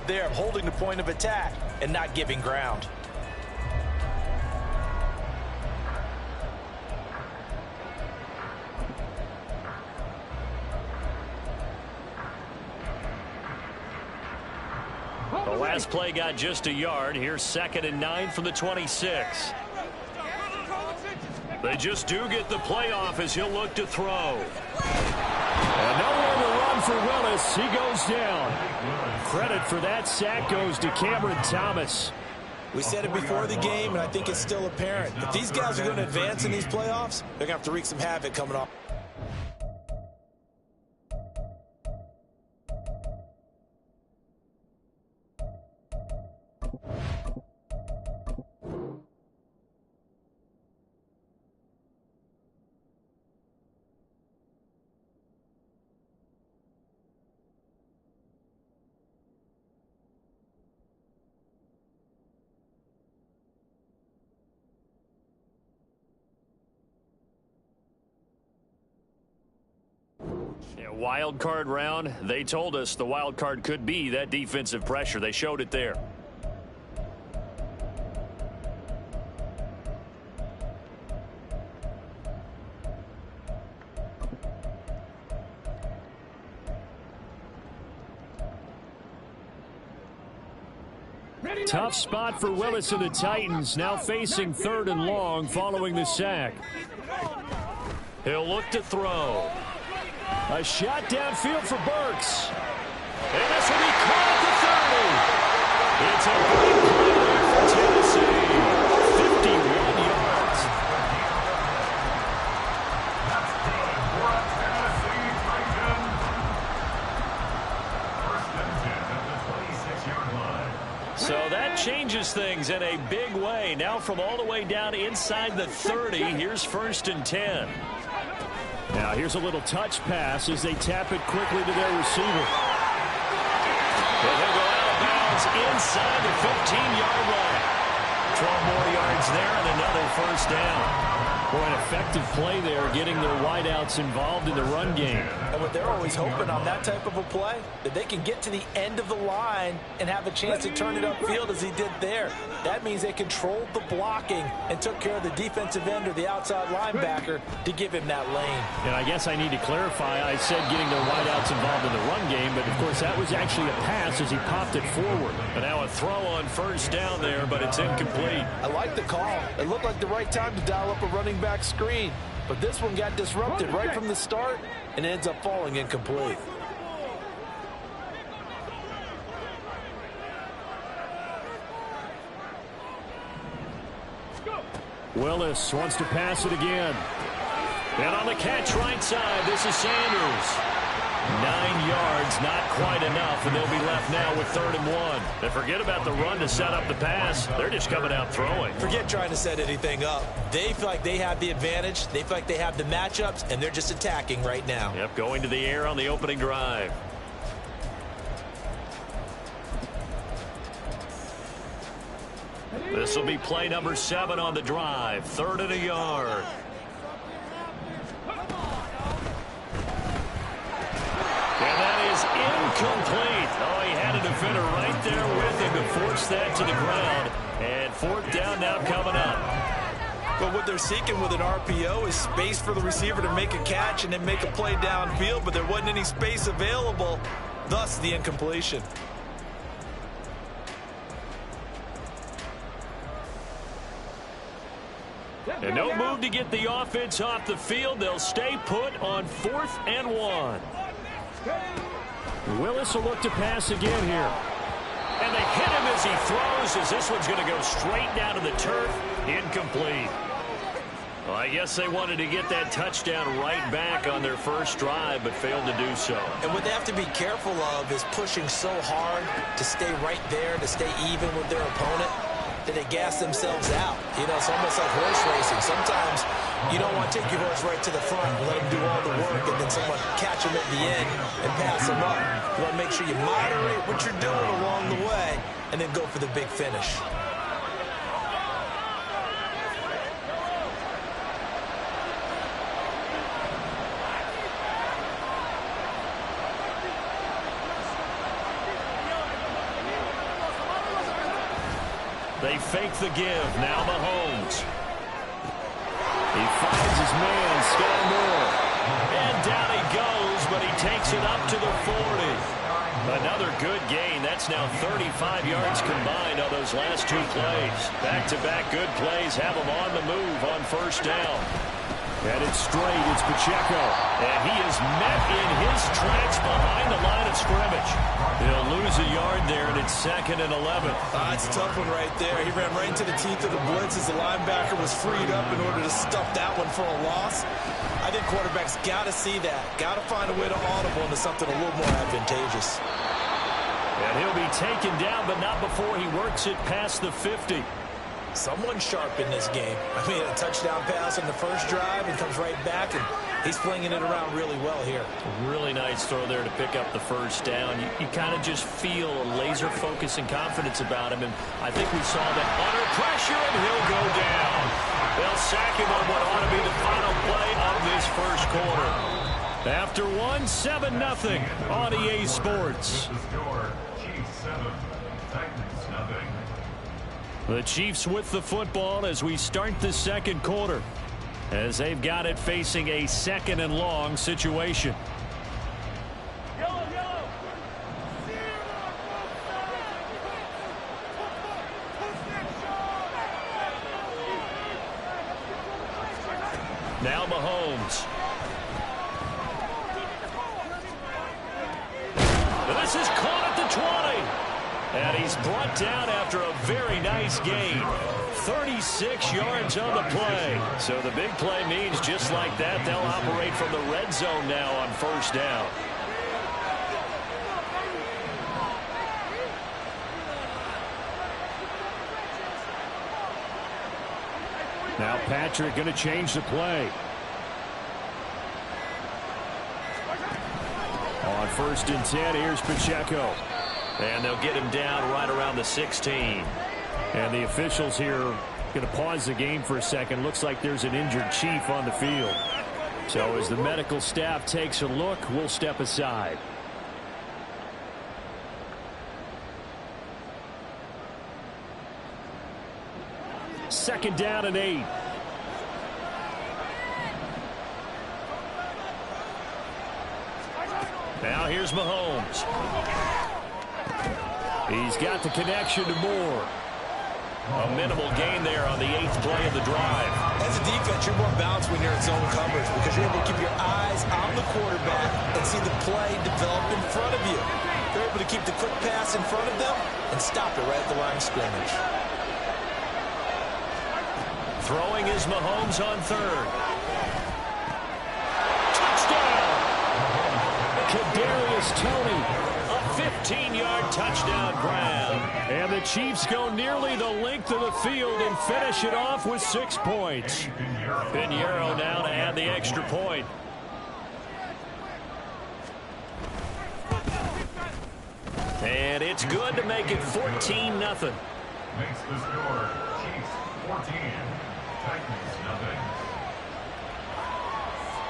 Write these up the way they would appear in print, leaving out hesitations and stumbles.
job there of holding the point of attack and not giving ground. The last play got just a yard. Here's 2nd and 9 from the 26. They just do get the playoff as he'll look to throw. And nowhere to run for Willis. He goes down. Credit for that sack goes to Cameron Thomas. We said it before the game, and I think it's still apparent. If these guys are going to advance in these playoffs, they're going to have to wreak some havoc coming off. Yeah, wild card round. They told us the wild card could be that defensive pressure. They showed it there. Tough spot for Willis and the Titans, now facing 3rd and long following the sack. He'll look to throw. A shot downfield for Burks. And this will be caught at the 30. It's a big play there for Tennessee. 51 yards. So that changes things in a big way. Now from all the way down inside the 30, here's 1st and 10. Now here's a little touch pass as they tap it quickly to their receiver. And they'll go out of bounds inside the 15-yard line. 12 more yards there and another 1st down. Boy, an effective play there, getting their wideouts involved in the run game. And what they're always hoping on that type of a play, that they can get to the end of the line and have a chance to turn it upfield as he did there. That means they controlled the blocking and took care of the defensive end or the outside linebacker to give him that lane. And I guess I need to clarify, I said getting their wideouts involved in the run game, but of course that was actually a pass as he popped it forward. And now a throw on 1st down there, but it's incomplete. I like the call. It looked like the right time to dial up a running back screen, but this one got disrupted right from the start and ends up falling incomplete. Willis wants to pass it again. And on the catch right side, this is Sanders. 9 yards, not quite enough, and they'll be left now with 3rd and 1. And forget about the run to set up the pass. They're just coming out throwing. Forget trying to set anything up. They feel like they have the advantage. They feel like they have the matchups, and they're just attacking right now. Yep, going to the air on the opening drive. This will be play number 7 on the drive. 3rd and a yard. And that is incomplete. Oh, he had a defender right there with him to force that to the ground. And 4th down now coming up. But what they're seeking with an RPO is space for the receiver to make a catch and then make a play downfield, but there wasn't any space available, thus the incompletion. And no move to get the offense off the field. They'll stay put on 4th and 1. Willis will look to pass again here. And they hit him as he throws, as this one's going to go straight down to the turf. Incomplete. Well, I guess they wanted to get that touchdown right back on their first drive, but failed to do so. And what they have to be careful of is pushing so hard to stay right there, to stay even with their opponent, that they gas themselves out. You know, it's almost like horse racing. Sometimes you don't want to take your horse right to the front and let him do all the work and then someone catch him at the end and pass him up. You want to make sure you moderate what you're doing along the way and then go for the big finish. They fake the give. Now Mahomes. He finds his man, Sky Moore. And down he goes, but he takes it up to the 40. Another good gain. That's now 35 yards combined on those last two plays. Back-to-back good plays have him on the move on first down. Headed straight, it's Pacheco. And he is met in his tracks behind the line of scrimmage. He'll lose a yard there, and it's 2nd and 11. It's a tough one right there. He ran right into the teeth of the blitz as the linebacker was freed up in order to stuff that one for a loss. I think quarterbacks got to see that. Got to find a way to audible into something a little more advantageous. And he'll be taken down, but not before he works it past the 50. Someone sharp in this game. I mean, a touchdown pass on the first drive and comes right back, and he's flinging it around really well here. Really nice throw there to pick up the first down. You kind of just feel a laser focus and confidence about him, and I think we saw that under pressure, and he'll go down. They'll sack him on what ought to be the final play of this first quarter. After one, 7-0 on EA Sports. The Chiefs with the football as we start the second quarter, as they've got it facing a 2nd and long situation. Now Mahomes. This is caught at the 20. And he's brought down after a very nice gain. 36 yards on the play. So the big play means just like that, they'll operate from the red zone now on first down. Now Patrick going to change the play. On 1st and 10, here's Pacheco. And they'll get him down right around the 16. And the officials here going to pause the game for a second. Looks like there's an injured Chief on the field. So as the medical staff takes a look, we'll step aside. Second down and 8. Now here's Mahomes. He's got the connection to Moore. A minimal gain there on the 8th play of the drive. As a defense, you're more balanced when you're in zone coverage because you're able to keep your eyes on the quarterback and see the play develop in front of you. They're able to keep the quick pass in front of them and stop it right at the line of scrimmage. Throwing is Mahomes on 3rd. Touchdown! Kadarius Toney. 15-yard touchdown grab. And the Chiefs go nearly the length of the field and finish it off with 6 points. Pinheiro now to add the extra point. And it's good to make it 14-0. Makes the score Chiefs 14, Titans 0.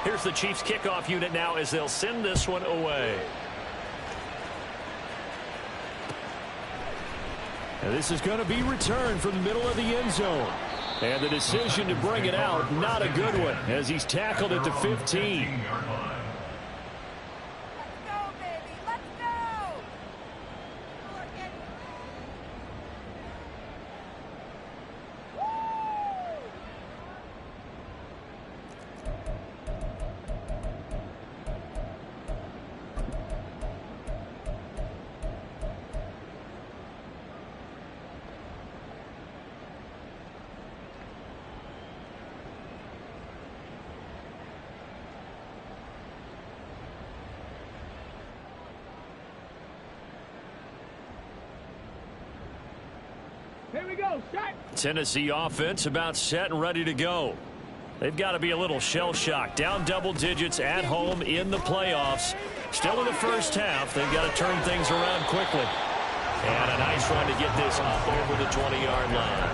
Here's the Chiefs kickoff unit now as they'll send this one away. And this is going to be returned from the middle of the end zone. And the decision to bring it out, not a good one, as he's tackled at the 15. Here we go, set. Tennessee offense about set and ready to go. They've got to be a little shell-shocked. Down double digits at home in the playoffs. Still in the first half. They've got to turn things around quickly. And a nice run to get this up over the 20-yard line.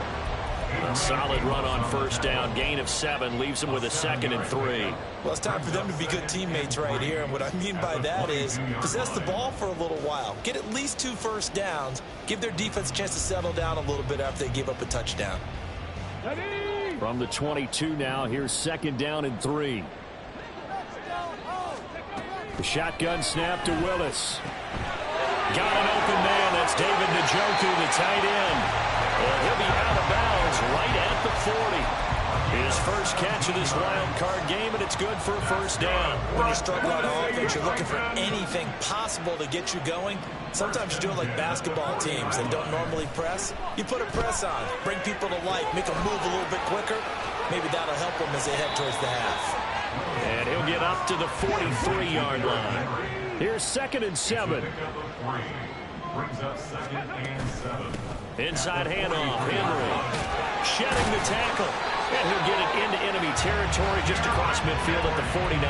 A solid run on first down. Gain of 7 leaves him with a 2nd and 3. Well, it's time for them to be good teammates right here. And what I mean by that is possess the ball for a little while. Get at least 2 first downs. Give their defense a chance to settle down a little bit after they give up a touchdown. From the 22 now, here's 2nd down and 3. The shotgun snap to Willis. Got an open man. That's David Njoku, the tight end. And he'll be out of bounds right at the 40. His first catch of this wild card game, and it's good for a first down. When you struggle on offense, you're looking for anything possible to get you going. Sometimes you do it like basketball teams that don't normally press. You put a press on, bring people to life, make them move a little bit quicker. Maybe that'll help them as they head towards the half. And he'll get up to the 43-yard line. Here's 2nd and 7. Inside handoff, Henry. Shedding the tackle. And he'll get it into enemy territory just across midfield at the 49.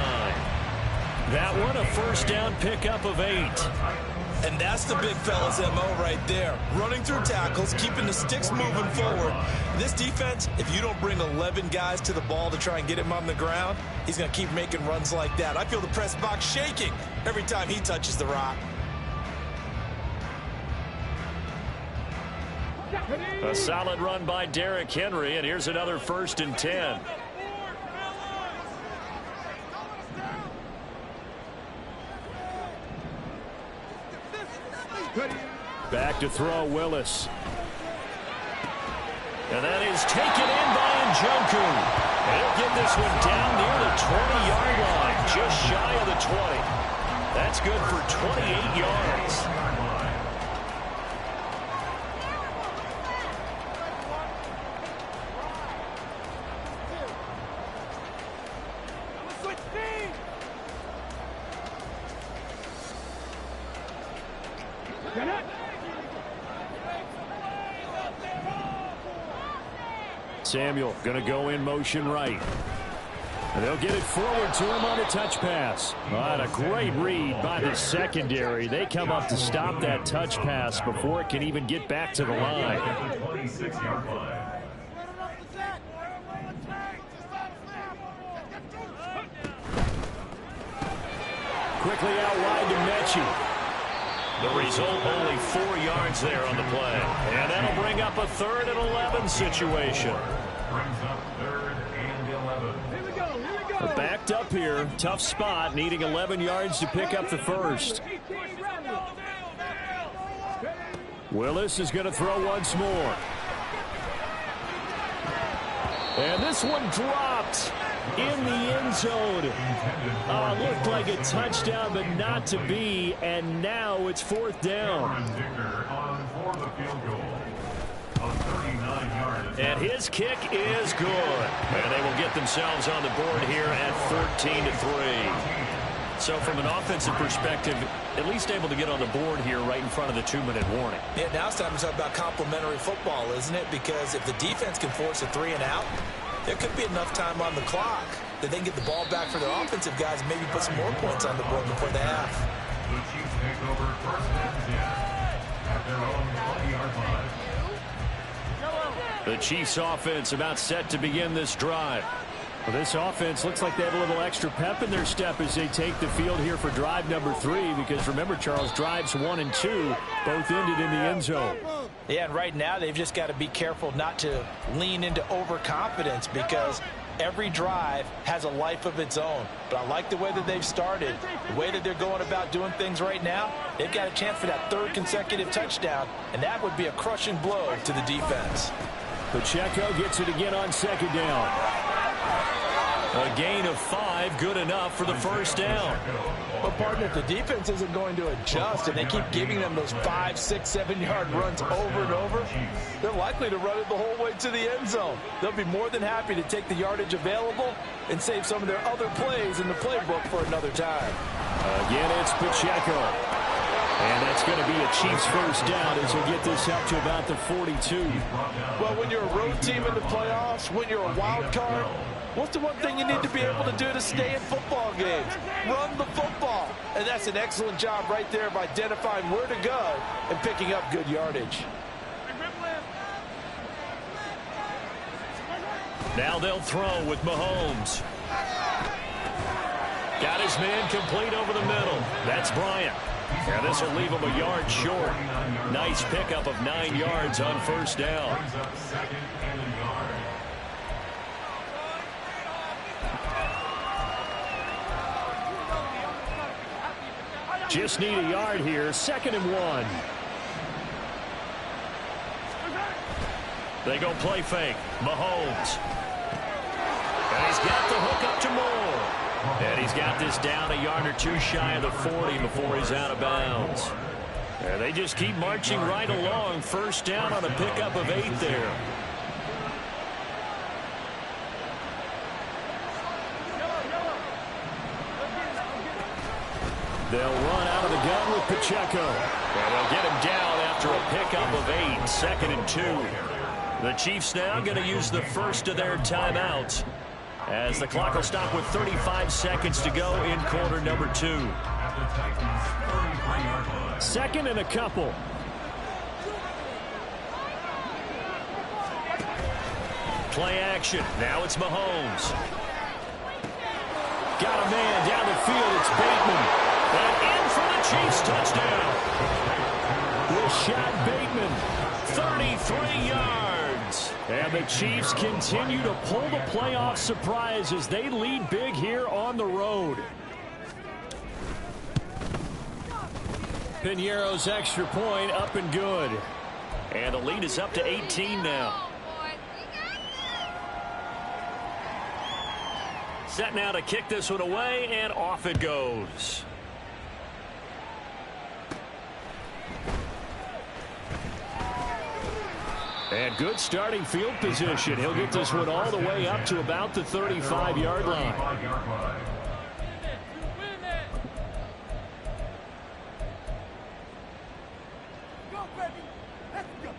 That one, a first down pickup of 8. And that's the big fella's MO right there. Running through tackles, keeping the sticks moving forward. This defense, if you don't bring 11 guys to the ball to try and get him on the ground, he's going to keep making runs like that. I feel the press box shaking every time he touches the rock. A solid run by Derrick Henry, and here's another 1st and 10. Back to throw, Willis. And that is taken in by Njoku. He'll get this one down near the 20-yard line, just shy of the 20. That's good for 28 yards. Samuel going to go in motion right. And they'll get it forward to him on a touch pass. But a great read by the secondary. They come up to stop that touch pass before it can even get back to the line. Quickly out wide to Mechie. The result, only 4 yards there on the play. And that'll bring up a 3rd and 11 situation. We're backed up here. Tough spot, needing 11 yards to pick up the first. Willis is going to throw once more. And this one dropped in the end zone. Looked like a touchdown, but not to be. And now it's 4th down. And his kick is good. And they will get themselves on the board here at 14-3. So from an offensive perspective, at least able to get on the board here right in front of the 2-minute warning. Yeah, now it's time to talk about complementary football, isn't it? Because if the defense can force a 3 and out, there could be enough time on the clock that they can get the ball back for their offensive guys and maybe put some more points on the board before the half. The Chiefs take over 1st and 10 at their own 20-yard line. The Chiefs offense about set to begin this drive. Well, this offense looks like they have a little extra pep in their step as they take the field here for drive number 3, because remember, Charles, drives 1 and 2 both ended in the end zone. Yeah, and right now they've just got to be careful not to lean into overconfidence, because every drive has a life of its own. But I like the way that they've started, the way that they're going about doing things right now. They've got a chance for that 3rd consecutive touchdown, and that would be a crushing blow to the defense. Pacheco gets it again on 2nd down. A gain of 5, good enough for the first down. But, partner, if the defense isn't going to adjust and they keep giving them those 5, 6, 7-yard runs over and over, they're likely to run it the whole way to the end zone. They'll be more than happy to take the yardage available and save some of their other plays in the playbook for another time. Again, it's Pacheco. And that's going to be a Chiefs first down as we get this up to about the 42. Well, when you're a road team in the playoffs, when you're a wild card, what's the one thing you need to be able to do to stay in football games? Run the football. And that's an excellent job right there of identifying where to go and picking up good yardage. Now they'll throw with Mahomes. Got his man complete over the middle. That's Bryant. And this will leave him a yard short. Nice pickup of 9 yards on first down. Just need a yard here. 2nd and 1. They go play fake. Mahomes. And he's got the hook up to Moore. And he's got this down a yard or 2 shy of the 40 before he's out of bounds. And they just keep marching right along. First down on a pickup of 8 there. They'll run out of the gun with Pacheco. And they'll get him down after a pickup of 8. 2nd and 2. The Chiefs now going to use the first of their timeouts, as the clock will stop with 35 seconds to go in quarter number 2. 2nd and a couple. Play action. Now it's Mahomes. Got a man down the field. It's Bateman. And in for the Chiefs touchdown. Rashad Bateman, 33 yards. And the Chiefs continue to pull the playoff surprise as they lead big here on the road. Piñeiro's extra point up and good. And the lead is up to 18 now. Set now to kick this one away, and off it goes. And good starting field position. He'll get this one all the way up to about the 35-yard line. Go, baby. Let's go.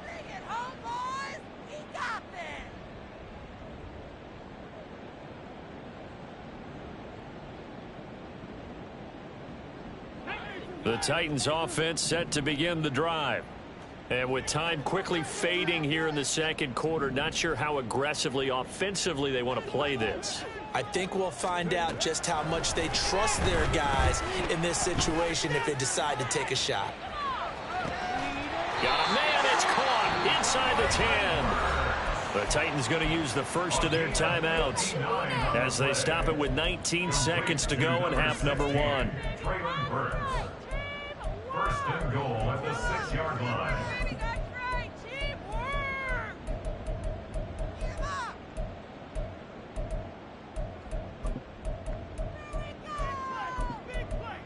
Bring it home, boys. He got this. The Titans offense set to begin the drive. And with time quickly fading here in the second quarter, not sure how aggressively, offensively they want to play this. I think we'll find out just how much they trust their guys in this situation if they decide to take a shot. Got a man, it's caught inside the 10. The Titans going to use the first of their timeouts as they stop it with 19 seconds to go in half number 1. First and goal at the 6-yard line. That's right. Teamwork. Give up. There we go. Big play.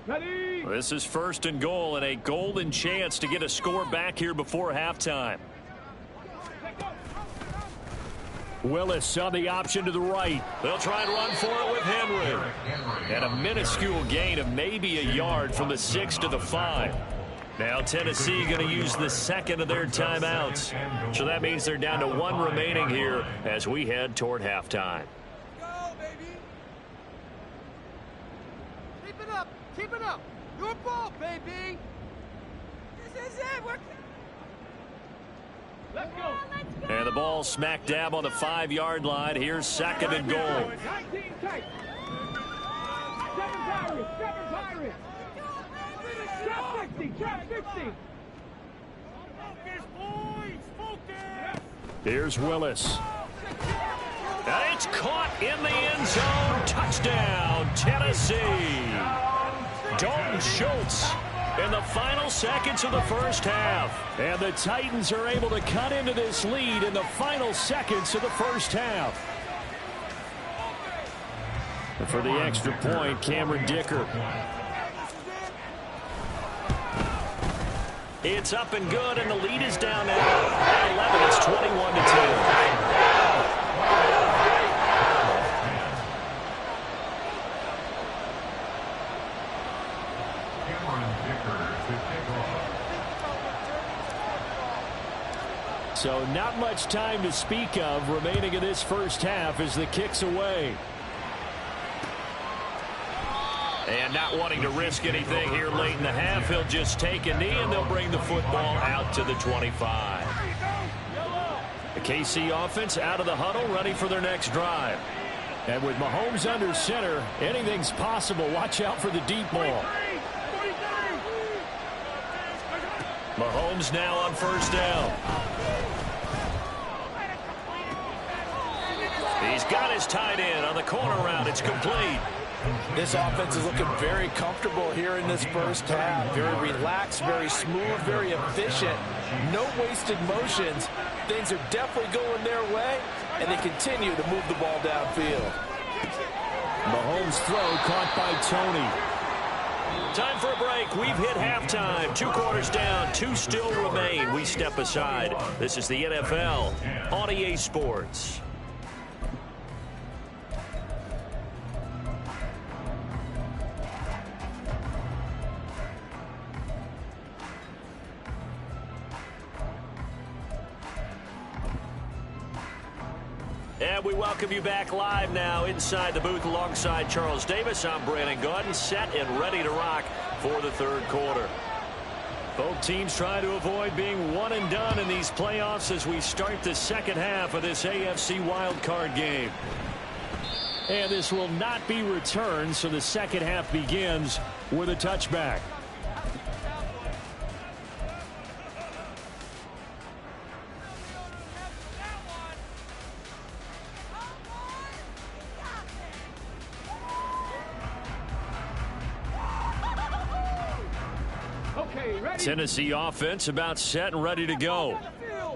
Ready. This is first and goal and a golden chance to get a score back here before halftime. Willis on the option to the right. They'll try and run for it with Henry. And a minuscule gain of maybe a yard from the 6 to the 5. Now Tennessee going to use the second of their timeouts. So that means they're down to 1 remaining here as we head toward halftime. Go, baby. Keep it up. Keep it up. Your ball, baby. This is it. We're... Let's go. And the ball smack dab on the 5-yard line. Here's 2nd and goal. 19 tight. 7 Pirates. 7 Pirates. Trap 50. Trap 50. Focus, boys. Focus. Here's Willis. And it's caught in the end zone. Touchdown, Tennessee. Dalton Schultz in the final seconds of the first half. And the Titans are able to cut into this lead in the final seconds of the first half. And for the extra point, Cameron Dicker. It's up and good, and the lead is down now. At 11, it's 21-10. So not much time to speak of remaining in this first half as the kick's away. And not wanting to risk anything here late in the half, he'll just take a knee, and they'll bring the football out to the 25. The KC offense out of the huddle, ready for their next drive. And with Mahomes under center, anything's possible. Watch out for the deep ball. Mahomes now on first down. He's got his tight end on the corner route. It's complete. This offense is looking very comfortable here in this first half. Very relaxed, very smooth, very efficient. No wasted motions. Things are definitely going their way, and they continue to move the ball downfield. Mahomes' throw caught by Tony. Time for a break. We've hit halftime. 2 quarters down. 2 still remain. We step aside. This is the NFL on EA Sports. And we welcome you back live now inside the booth alongside Charles Davis. I'm Brandon Gaudin, set and ready to rock for the third quarter. Both teams try to avoid being one and done in these playoffs as we start the second half of this AFC wildcard game. And this will not be returned, so the second half begins with a touchback. Tennessee offense about set and ready to go.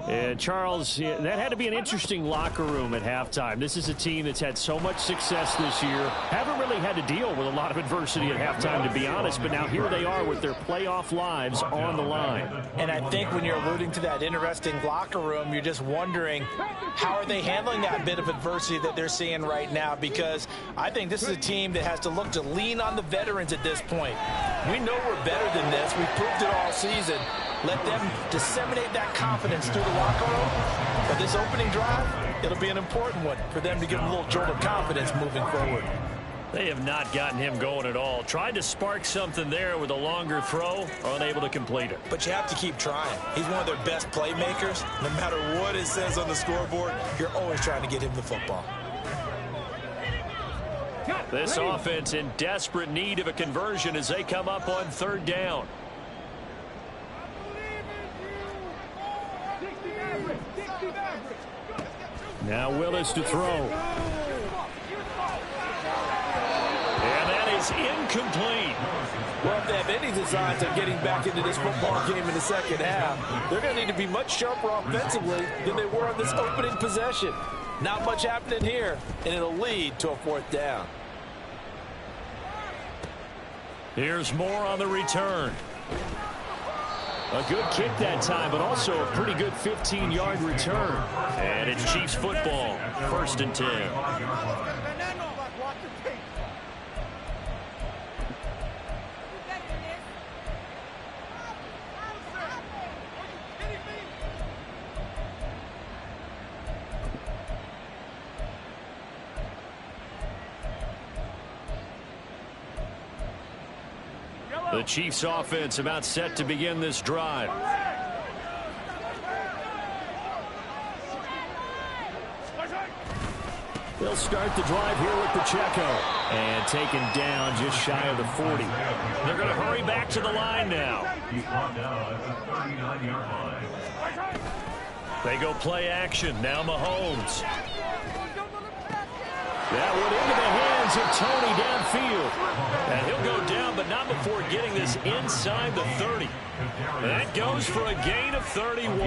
And Charles, that had to be an interesting locker room at halftime. This is a team that's had so much success this year. Haven't really had to deal with a lot of adversity at halftime, to be honest. But now here they are with their playoff lives on the line. And I think when you're alluding to that interesting locker room, you're just wondering how are they handling that bit of adversity that they're seeing right now? Because I think this is a team that has to look to lean on the veterans at this point. We know we're better than this. We've proved it all season. Let them disseminate that confidence through the locker room. But this opening drive, it'll be an important one for them to give them a little jolt of confidence moving forward. They have not gotten him going at all. Tried to spark something there with a longer throw, unable to complete it. But you have to keep trying. He's one of their best playmakers. No matter what it says on the scoreboard, you're always trying to get him the football. This offense in desperate need of a conversion as they come up on third down. Now Willis to throw. And that is incomplete. Well, if they have any designs of getting back into this football game in the second half, they're going to need to be much sharper offensively than they were on this opening possession. Not much happening here, and it'll lead to a fourth down. Here's Moore on the return. A good kick that time, but also a pretty good 15-yard return. And it's Chiefs football, 1st and 10. The Chiefs offense about set to begin this drive. They'll start the drive here with Pacheco. And taken down just shy of the 40. They're going to hurry back to the line now. They go play action. Now Mahomes. That one into the hands of Tony downfield. And he'll go down, but not before getting this inside the 30. That goes for a gain of 31.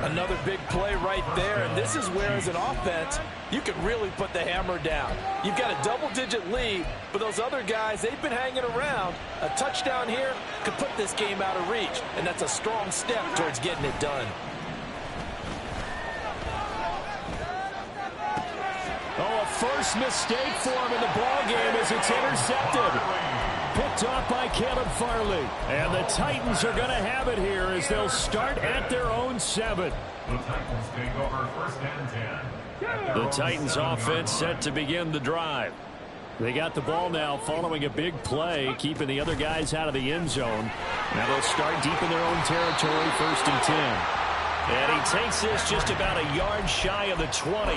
Another big play right there, and this is where, as an offense, you can really put the hammer down. You've got a double-digit lead, but those other guys, they've been hanging around. A touchdown here could put this game out of reach, and that's a strong step towards getting it done. Oh, a first mistake for him in the ball game as it's intercepted. Picked off by Caleb Farley. And the Titans are going to have it here as they'll start at their own 7. The Titans take over 1st and 10. The Titans offense set to begin the drive. They got the ball now following a big play, keeping the other guys out of the end zone. Now they'll start deep in their own territory, 1st and 10. And he takes this just about a yard shy of the 20.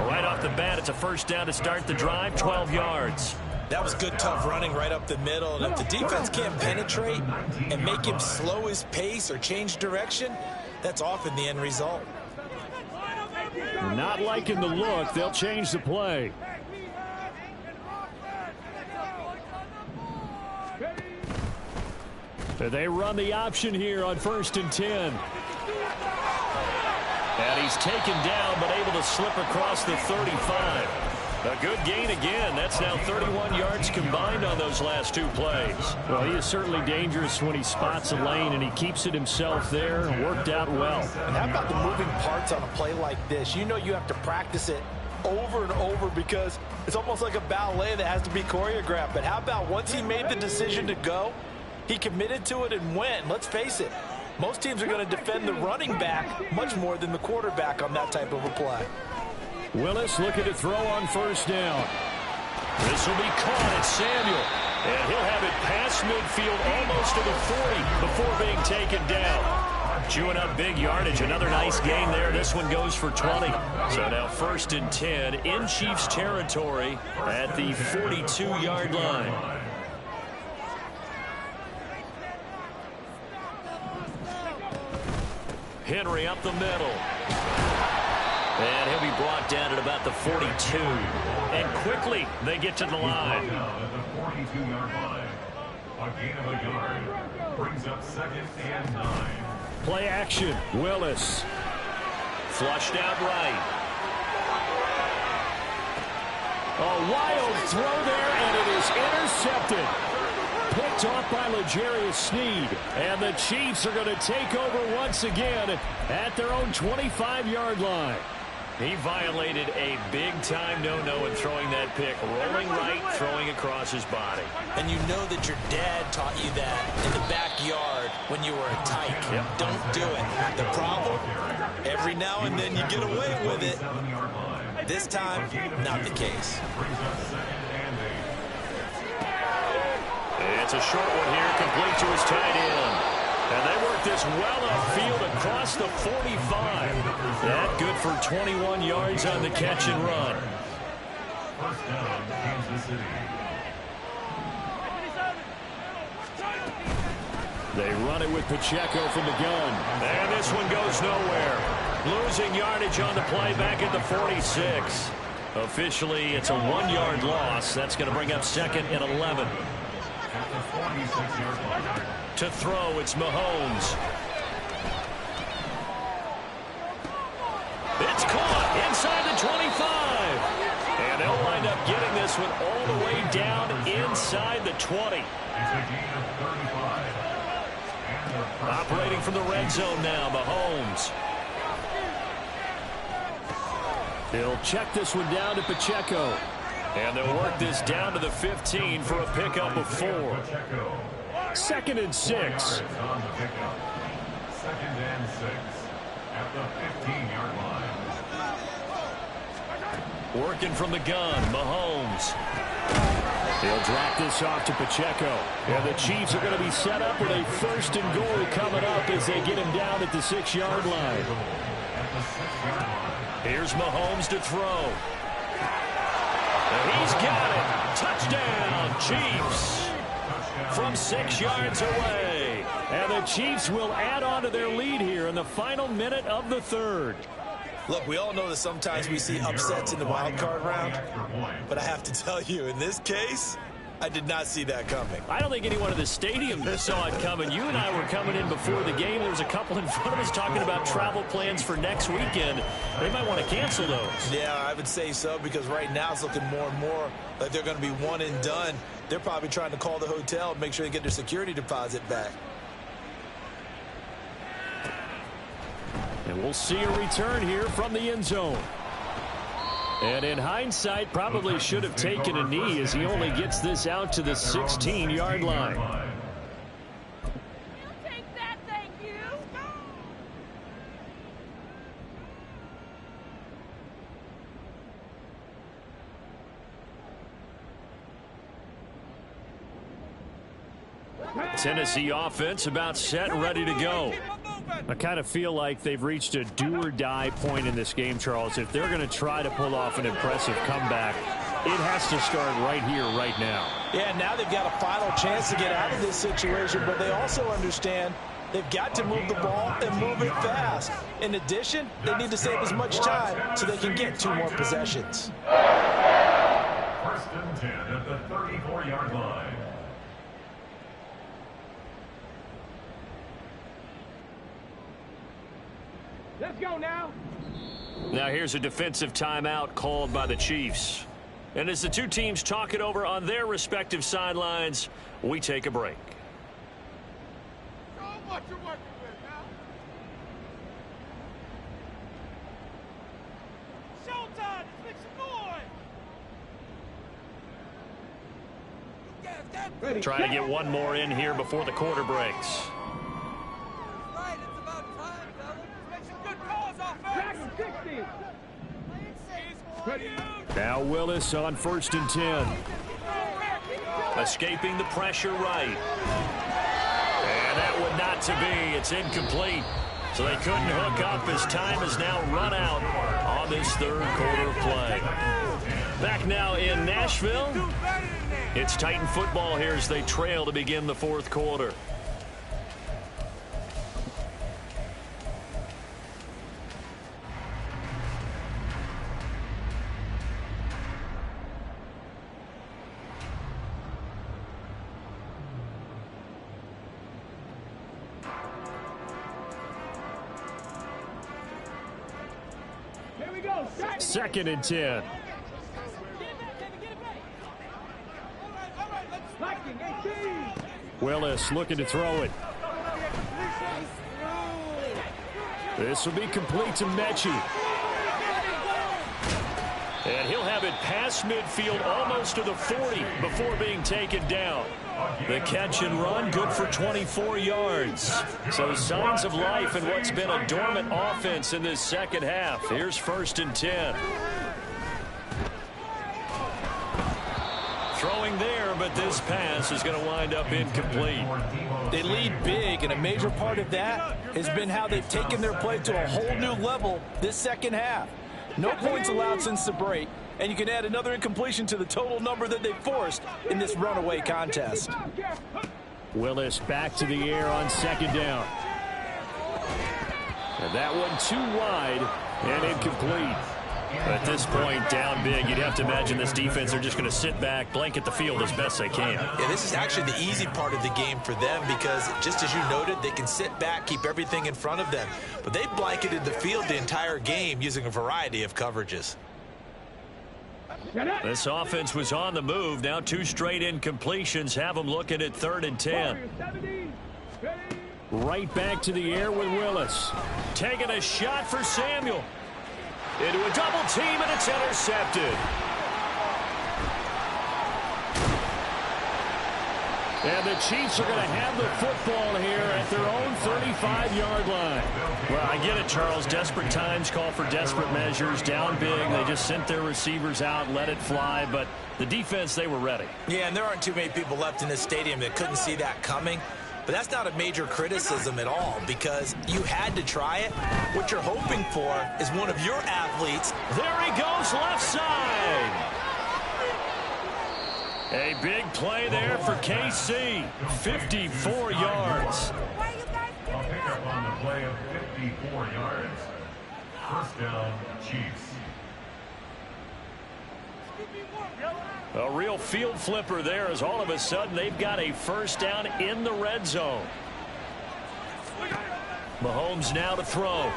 Right off the bat, it's a first down to start the drive, 12 yards. That was good, tough running right up the middle. And if the defense can't penetrate and make him slow his pace or change direction, that's often the end result. Not liking the look. They'll change the play. They run the option here on 1st and 10. And he's taken down, but able to slip across the 35. A good gain again. That's now 31 yards combined on those last 2 plays. Well, he is certainly dangerous when he spots a lane, and he keeps it himself there. Worked out well. And how about the moving parts on a play like this? You know you have to practice it over and over because it's almost like a ballet that has to be choreographed. But how about once he made the decision to go, he committed to it and went. Let's face it, most teams are going to defend the running back much more than the quarterback on that type of a play. Willis looking to throw on 1st down. This will be caught at Samuel. And he'll have it past midfield almost to the 40 before being taken down. Chewing up big yardage. Another nice gain there. This one goes for 20. So now 1st and 10 in Chiefs territory at the 42-yard line. Henry up the middle. And he'll be brought down at about the 42. And quickly they get to the line. At the 42-yard line. A gain of a yard brings up 2nd and 9. Play action. Willis. Flushed out right. A wild throw there, and it is intercepted. Picked off by L'Jarius Sneed. And the Chiefs are going to take over once again at their own 25-yard line. He violated a big-time no-no in throwing that pick. Rolling right, throwing across his body. And you know that your dad taught you that in the backyard when you were a tyke. Yep. Don't do it. The problem, every now and then you get away with it. This time, not the case. It's a short one here, complete to his tight end. And they work this well upfield across the 45. That good for 21 yards on the catch and run. First down, Kansas City. They run it with Pacheco from the gun. And this one goes nowhere. Losing yardage on the play back at the 46. Officially, it's a 1-yard loss. That's going to bring up 2nd and 11. At the 46-yard line. To throw, it's Mahomes. It's caught inside the 25. And they'll wind up getting this one all the way down inside the 20. It's a gain of 35. Operating from the red zone now, Mahomes. He'll check this one down to Pacheco. And they'll work this down to the 15 for a pickup of 4. 2nd and 6. On the pickup. 2nd and 6 at the 15-yard line. Working from the gun, Mahomes. He'll drop this off to Pacheco. And the Chiefs are going to be set up with a 1st and goal coming up as they get him down at the 6-yard line. At the 6-yard line. Here's Mahomes to throw. And he's got it. Touchdown, Chiefs. From 6 yards away. And the Chiefs will add on to their lead here in the final minute of the 3rd. Look, we all know that sometimes we see upsets in the wild card round, but I have to tell you, in this case, I did not see that coming. I don't think anyone in the stadium saw it coming. You and I were coming in before the game. There was a couple in front of us talking about travel plans for next weekend. They might want to cancel those. Yeah, I would say so, because right now it's looking more and more like they're going to be one and done. They're probably trying to call the hotel and make sure they get their security deposit back. And we'll see a return here from the end zone. And in hindsight, probably should have taken a knee as he only gets this out to the 16-yard line. Take that, thank you. Tennessee offense about set and ready to go. I kind of feel like they've reached a do-or-die point in this game, Charles. If they're going to try to pull off an impressive comeback, it has to start right here, right now. Yeah, now they've got a final chance to get out of this situation, but they also understand they've got to move the ball and move it fast. In addition, they need to save as much time so they can get 2 more possessions. First and 10 at the 34-yard line. Let's go now. Now here's a defensive timeout called by the Chiefs. And as the two teams talk it over on their respective sidelines, we take a break. Show 'em what you're working with now. Showtime! Let's make some noise! Trying to get one more in here before the quarter breaks. Right, it's about time, fellas. Make some good calls off 60. Now Willis on 1st and 10. Escaping the pressure right. And that would not to be. It's incomplete. So they couldn't hook up as time has now run out on this 3rd quarter play. Back now in Nashville. It's Titan football here as they trail to begin the 4th quarter. Second and 10. Willis looking to throw it. This will be complete to Mechie. And he'll have it past midfield almost to the 40 before being taken down. The catch and run good for 24 yards. So signs of life in what's been a dormant offense in this second half. Here's 1st and 10. Throwing there, but this pass is going to wind up incomplete. They lead big, and a major part of that has been how they've taken their play to a whole new level this second half. No points allowed since the break, and you can add another incompletion to the total number that they forced in this runaway contest. Willis back to the air on 2nd down. And that one too wide and incomplete. At this point, down big, you'd have to imagine this defense are just going to sit back, blanket the field as best they can. Yeah, this is actually the easy part of the game for them because, just as you noted, they can sit back, keep everything in front of them. But they blanketed the field the entire game using a variety of coverages. This offense was on the move. Now 2 straight incompletions have them looking at 3rd and 10. Right back to the air with Willis. Taking a shot for Samuel. Into a double team, and it's intercepted. And the Chiefs are going to have the football here at their own 35-yard line. Well, I get it, Charles. Desperate times call for desperate measures. Down big, they just sent their receivers out, let it fly. But the defense, they were ready. Yeah, and there aren't too many people left in this stadium that couldn't see that coming. But that's not a major criticism at all because you had to try it. What you're hoping for is one of your athletes. There he goes, left side. A big play there for KC. 54 yards. I'll pick up on the play of 54 yards. First down, Chiefs. A real field flipper there as all of a sudden they've got a first down in the red zone. Mahomes now to throw.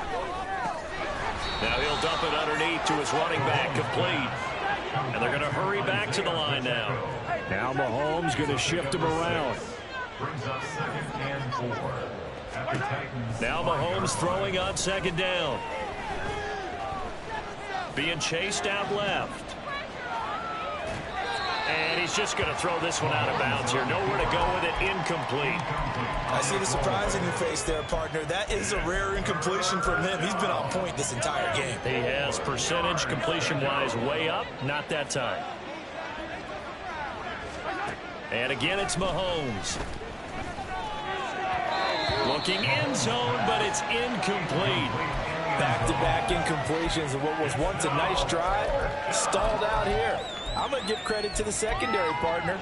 Now he'll dump it underneath to his running back, complete. And they're going to hurry back to the line now. Now Mahomes going to shift him around. Brings up 2nd and 4. Now Mahomes throwing on 2nd down. Being chased out left. And he's just going to throw this one out of bounds here. Nowhere to go with it. Incomplete. I see the surprise in your face there, partner. That is a rare incompletion from him. He's been on point this entire game. He has percentage completion-wise way up. Not that time. And again, it's Mahomes. Looking end zone, but it's incomplete. Back-to-back incompletions of what was once a nice drive, stalled out here. I'm going to give credit to the secondary partner.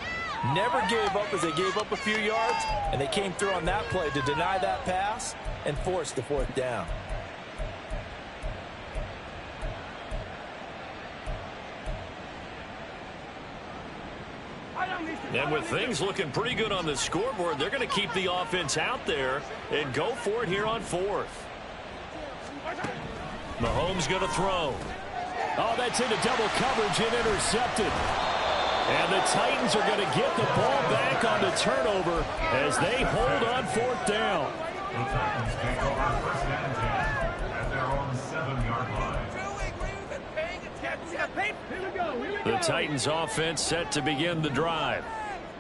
Never gave up as they gave up a few yards, and they came through on that play to deny that pass and force the fourth down. And with things looking pretty good on the scoreboard, they're going to keep the offense out there and go for it here on fourth. Mahomes going to throw. Oh, that's into double coverage and intercepted. And the Titans are going to get the ball back on the turnover as they hold on fourth down. The Titans take over first and 10 at their own 7-yard line. The Titans offense set to begin the drive.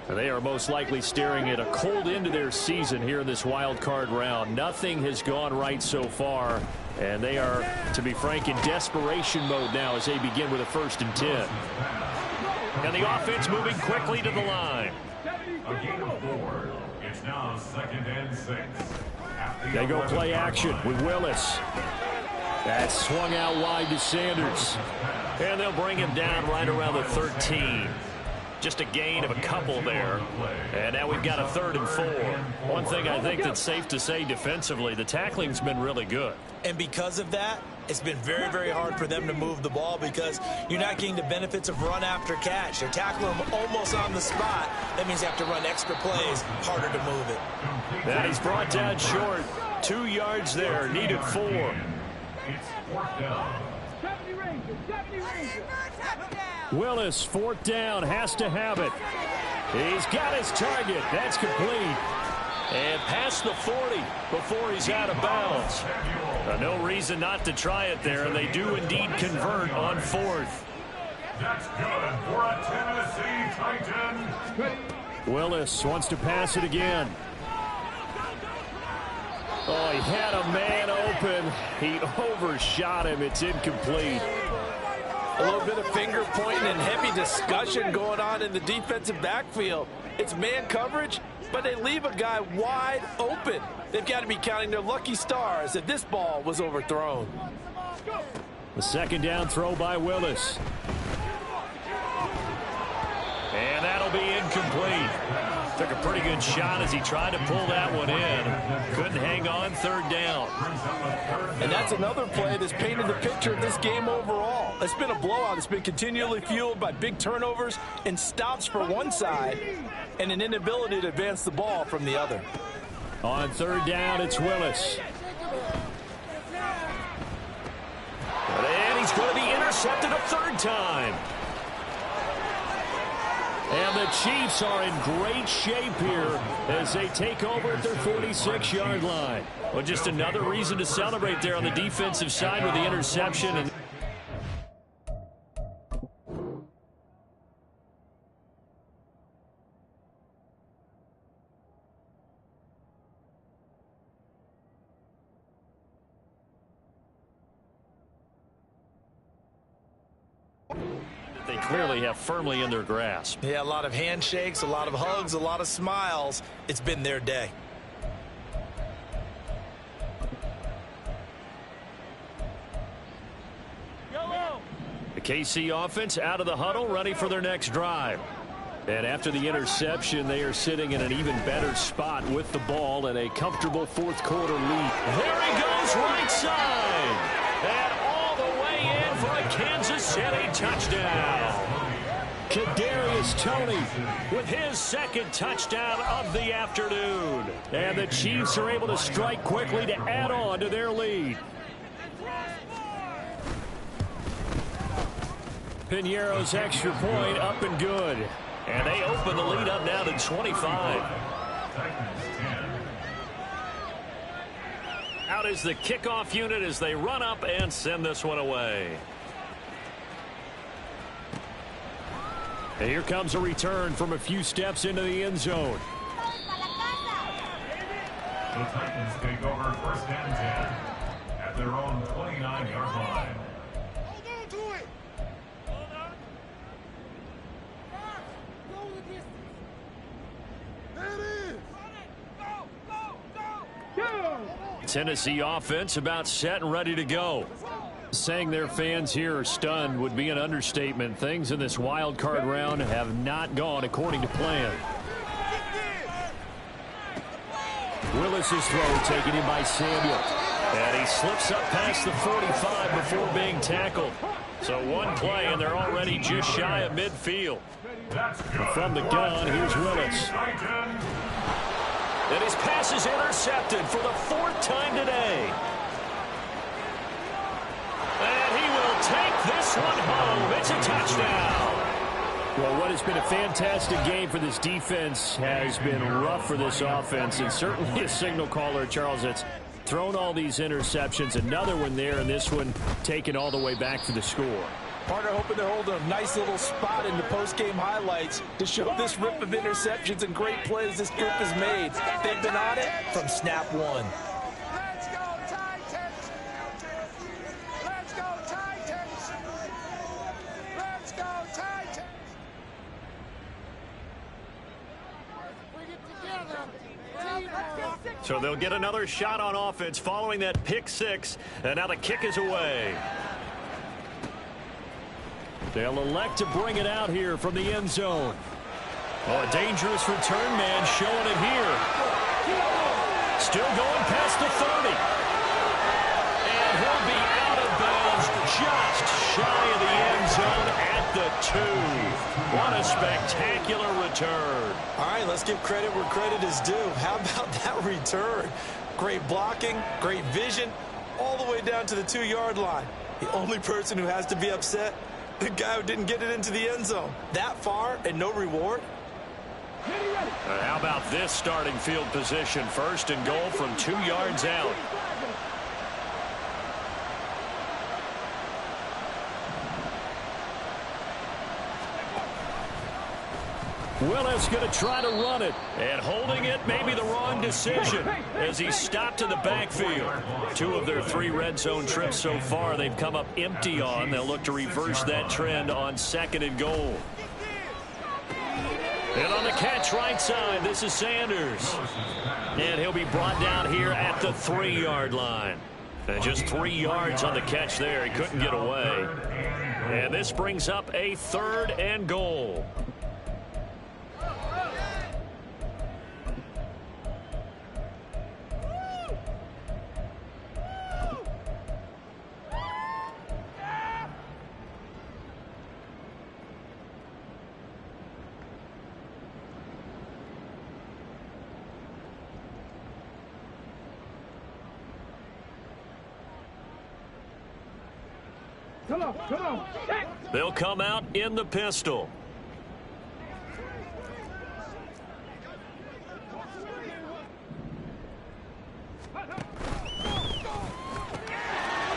They are most likely staring at a cold end to their season here in this wild card round. Nothing has gone right so far, and they are, to be frank, in desperation mode now as they begin with a 1st and 10. And the offense moving quickly to the line. A gain of 4. It's now 2nd and 6. They go play action with Willis. That's swung out wide to Sanders. And they'll bring him down right around the 13. Just a gain of a couple there. And now we've got a 3rd and 4. One thing I think that's safe to say defensively, the tackling's been really good. And because of that, it's been very, very hard for them to move the ball because you're not getting the benefits of run after catch. They're tackling them almost on the spot. That means you have to run extra plays, harder to move it. That he's brought down short. 2 yards there, needed 4. It's 4th down. Willis, 4th down, has to have it. He's got his target. That's complete. And past the 40 before he's out of bounds. No reason not to try it there, and they do indeed convert on 4th. That's good for a Tennessee Titan. Willis wants to pass it again. Oh, he had a man open. He overshot him. It's incomplete. A little bit of finger pointing and heavy discussion going on in the defensive backfield. It's man coverage, but they leave a guy wide open. They've got to be counting their lucky stars that this ball was overthrown. The 2nd down throw by Willis. And that'll be incomplete. Took a pretty good shot as he tried to pull that one in. Couldn't hang on, 3rd down. And that's another play that's painted the picture of this game overall. It's been a blowout. It's been continually fueled by big turnovers and stops for one side and an inability to advance the ball from the other. On 3rd down, it's Willis. And he's going to be intercepted a 3rd time. And the Chiefs are in great shape here as they take over at their 46-yard line. Well, just another reason to celebrate there on the defensive side with the interception. And they clearly have firmly in their grasp. Yeah, a lot of handshakes, a lot of hugs, a lot of smiles. It's been their day. The KC offense out of the huddle, ready for their next drive. And after the interception, they are sitting in an even better spot with the ball and a comfortable 4th quarter lead. There he goes, right side. And all the way in for a Kansas City touchdown. Kadarius Toney with his 2nd touchdown of the afternoon. And the Chiefs are able to strike quickly to add on to their lead. Piñeiro's extra point up and good. And they open the lead up now to 25. Out is the kickoff unit as they run up and send this one away. And here comes a return from a few steps into the end zone. The Titans take over 1st and 10 at their own 29-yard line. Tennessee offense about set and ready to go. Saying their fans here are stunned would be an understatement. Things in this wild card round have not gone according to plan. Willis's throw taken in by Samuel. And he slips up past the 45 before being tackled. So one play, and they're already just shy of midfield. From the gun, here's Willis. And his pass is intercepted for the 4th time today. And he will take this one home. It's a touchdown. Well, what has been a fantastic game for this defense has been rough for this offense, and certainly a signal caller, Charles, that's thrown all these interceptions. Another one there, and this one taken all the way back for the score. Partner hoping they're holding a nice little spot in the post-game highlights to show this rip of interceptions and great plays this group has made. They've been on it from snap one. Let's go, Titans! Let's go, Titans! Let's go, Titans! Bring it together. So they'll get another shot on offense following that pick six, and now the kick is away. They'll elect to bring it out here from the end zone. Oh, a dangerous return man showing it here. Still going past the 30. And he'll be out of bounds just shy of the end zone at the 2. What a spectacular return. All right, let's give credit where credit is due. How about that return? Great blocking, great vision, all the way down to the 2-yard line. The only person who has to be upset, the guy who didn't get it into the end zone. That far and no reward? How about this starting field position? 1st and goal from 2 yards out. Willis going to try to run it. And holding it may be the wrong decision as he stopped in the backfield. 2 of their 3 red zone trips so far they've come up empty on. They'll look to reverse that trend on 2nd and goal. And on the catch right side, this is Sanders. And he'll be brought down here at the 3-yard line. And just 3 yards on the catch there. He couldn't get away. And this brings up a 3rd and goal. Come on. They'll come out in the pistol.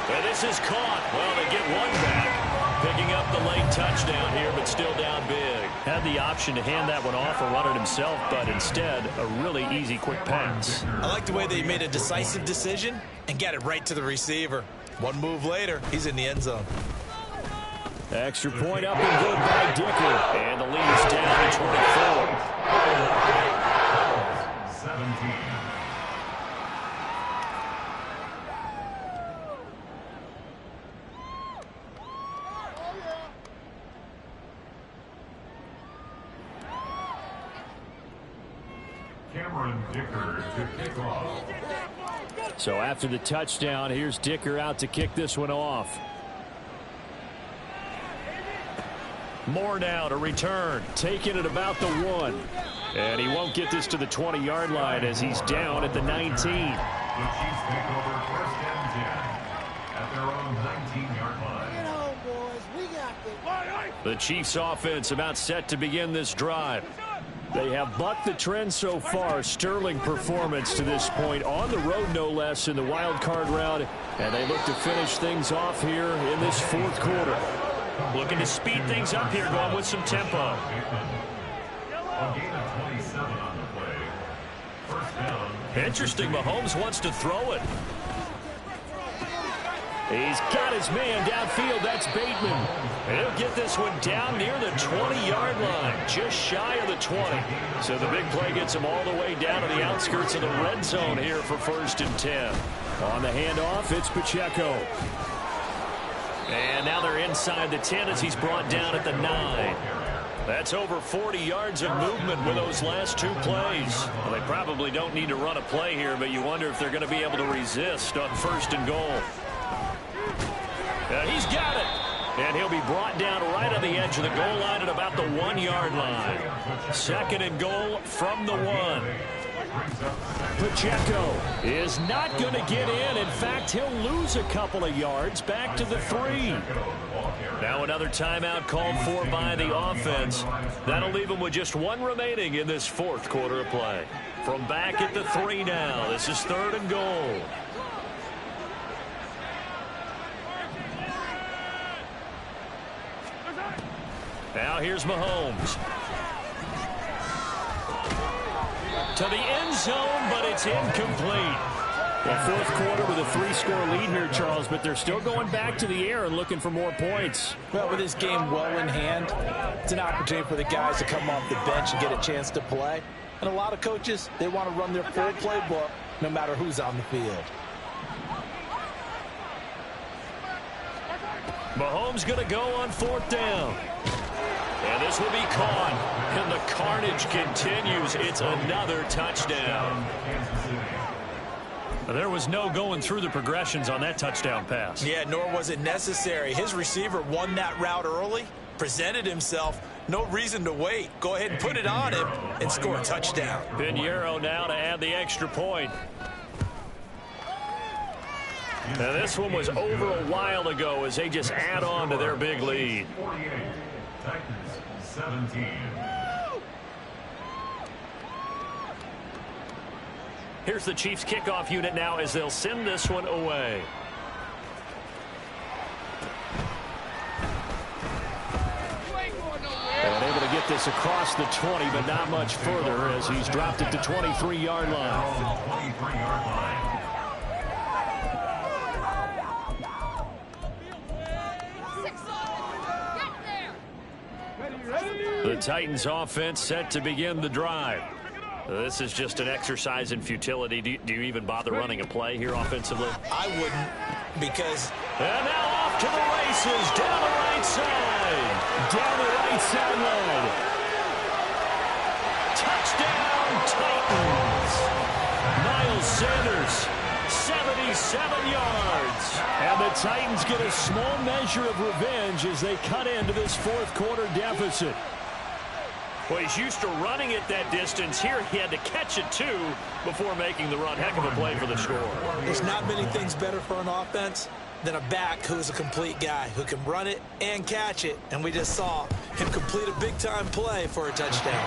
And this is caught. Well, they get one back. Picking up the late touchdown here, but still down big. Had the option to hand that one off or run it himself, but instead, a really easy, quick pass. I like the way they made a decisive decision and got it right to the receiver. One move later, he's in the end zone. Extra point up and good by Dicker. And the lead is down to 24. 17. Cameron Dicker to kick off. So after the touchdown, here's Dicker out to kick this one off. Moore now to return, taking it about the 1. And he won't get this to the 20-yard line as he's down at the 19. The Chiefs take over 1st and 10 at their own 19-yard line. Get home, boys. We got this. The Chiefs offense about set to begin this drive. They have bucked the trend so far. Sterling performance to this point on the road, no less, in the wild card round. And they look to finish things off here in this 4th quarter. Looking to speed things up here, going with some tempo. A gain of 27 on the play. 1st down. Interesting, Mahomes wants to throw it. He's got his man downfield. That's Bateman. He'll get this one down near the 20-yard line, just shy of the 20. So the big play gets him all the way down to the outskirts of the red zone here for 1st and 10. On the handoff, it's Pacheco. And now they're inside the 10 as he's brought down at the 9. That's over 40 yards of movement with those last 2 plays. Well, they probably don't need to run a play here, but you wonder if they're going to be able to resist on 1st and goal. He's got it. And he'll be brought down right on the edge of the goal line at about the 1-yard line. 2nd and goal from the 1. Pacheco is not going to get in. In fact, he'll lose a couple of yards back to the 3. Now another timeout called for by the offense. That'll leave him with just 1 remaining in this 4th quarter of play. From back at the 3 now. This is 3rd and goal. Now here's Mahomes. To the end zone, but it's incomplete. Well, 4th quarter with a 3-score lead here, Charles, but they're still going back to the air and looking for more points. Well, with this game well in hand, it's an opportunity for the guys to come off the bench and get a chance to play. And a lot of coaches, they want to run their full playbook no matter who's on the field. Mahomes going to go on 4th down. And this will be caught. And the carnage continues. It's another touchdown. There was no going through the progressions on that touchdown pass. Yeah, nor was it necessary. His receiver won that route early, presented himself. No reason to wait. Go ahead and put it on him and score a touchdown. Pinheiro now to add the extra point. Now this one was over a while ago as they just add on to their big lead. 48, Titans 17. Here's the Chiefs kickoff unit now as they'll send this one away. And able to get this across the 20, but not much further as he's dropped it to 23-yard line. 23-yard line. The Titans offense set to begin the drive. This is just an exercise in futility. Do you even bother running a play here offensively? I wouldn't, because... And now off to the races, down the right side. Down the right sideline. Touchdown, Titans. Miles Sanders, 77 yards. And the Titans get a small measure of revenge as they cut into this 4th quarter deficit. Well, he's used to running it that distance. Here he had to catch it, too, before making the run. Heck of a play for the score. There's not many things better for an offense than a back who's a complete guy, who can run it and catch it. And we just saw him complete a big-time play for a touchdown.